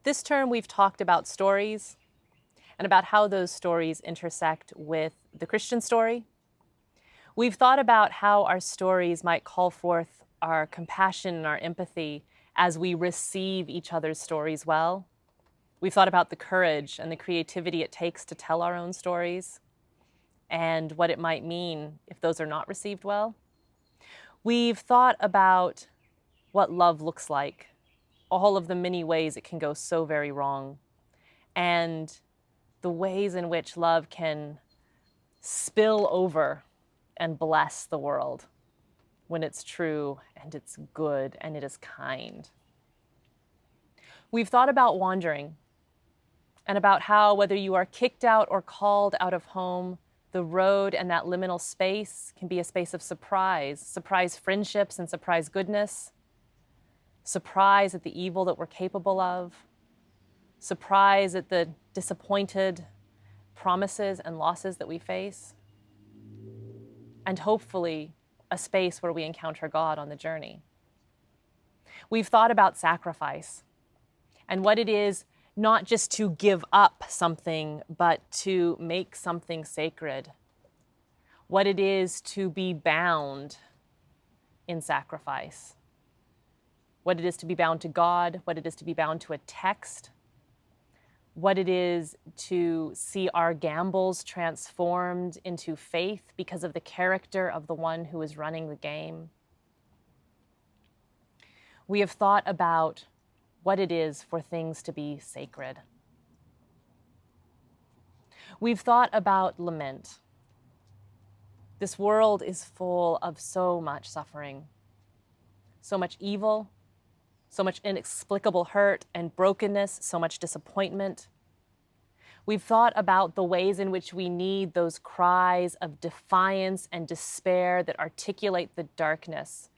This term we've talked about stories and about how those stories intersect with the Christian story. We've thought about how our stories might call forth our compassion and our empathy as we receive each other's stories well. We've thought about the courage and the creativity it takes to tell our own stories and what it might mean if those are not received well. We've thought about what love looks like, all of the many ways it can go so very wrong, and the ways in which love can spill over and bless the world when it's true and it's good and it is kind. We've thought about wandering and about how, whether you are kicked out or called out of home, the road and that liminal space can be a space of surprise friendships and surprise goodness, surprise at the evil that we're capable of, surprise at the disappointed promises and losses that we face, and hopefully a space where we encounter God on the journey. We've thought about sacrifice and what it is not just to give up something, but to make something sacred. What it is to be bound in sacrifice. What it is to be bound to God, what it is to be bound to a text, what it is to see our gambles transformed into faith because of the character of the one who is running the game. We have thought about what it is for things to be sacred. We've thought about lament. This world is full of so much suffering, so much evil, so much inexplicable hurt and brokenness, so much disappointment. We've thought about the ways in which we need those cries of defiance and despair that articulate the darkness,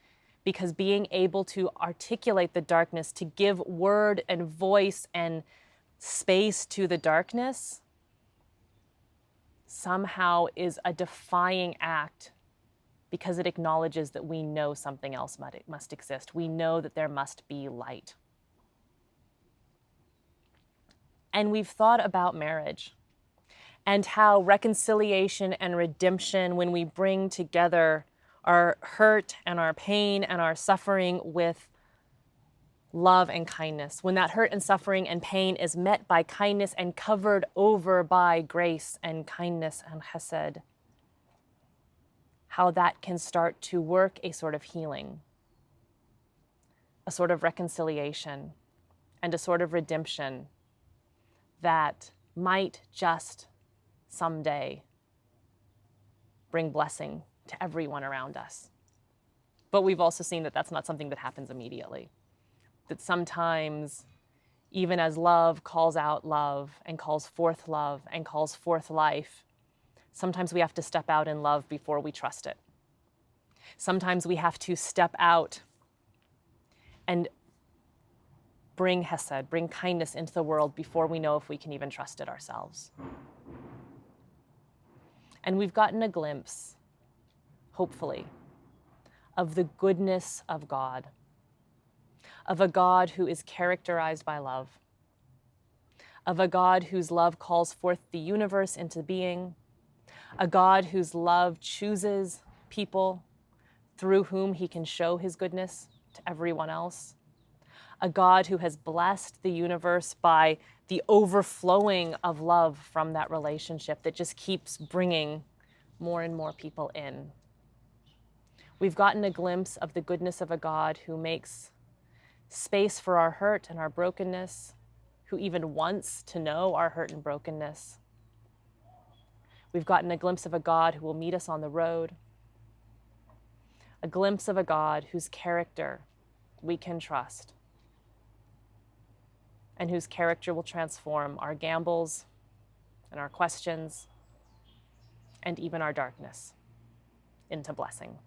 because being able to articulate the darkness, to give word and voice and space to the darkness, somehow is a defying act, because it acknowledges that we know something else must exist. We know that there must be light. And we've thought about marriage and how reconciliation and redemption, when we bring together our hurt and our pain and our suffering with love and kindness, when that hurt and suffering and pain is met by kindness and covered over by grace and kindness and chesed, how that can start to work a sort of healing, a sort of reconciliation, and a sort of redemption that might just someday bring blessing to everyone around us. But we've also seen that that's not something that happens immediately. That sometimes, even as love calls out love and calls forth life, sometimes we have to step out in love before we trust it. Sometimes we have to step out and bring hesed, bring kindness into the world before we know if we can even trust it ourselves. And we've gotten a glimpse, hopefully, of the goodness of God, of a God who is characterized by love, of a God whose love calls forth the universe into being, a God whose love chooses people through whom he can show his goodness to everyone else, a God who has blessed the universe by the overflowing of love from that relationship that just keeps bringing more and more people in. We've gotten a glimpse of the goodness of a God who makes space for our hurt and our brokenness, who even wants to know our hurt and brokenness. We've gotten a glimpse of a God who will meet us on the road, a glimpse of a God whose character we can trust, and whose character will transform our gambles and our questions and even our darkness into blessing.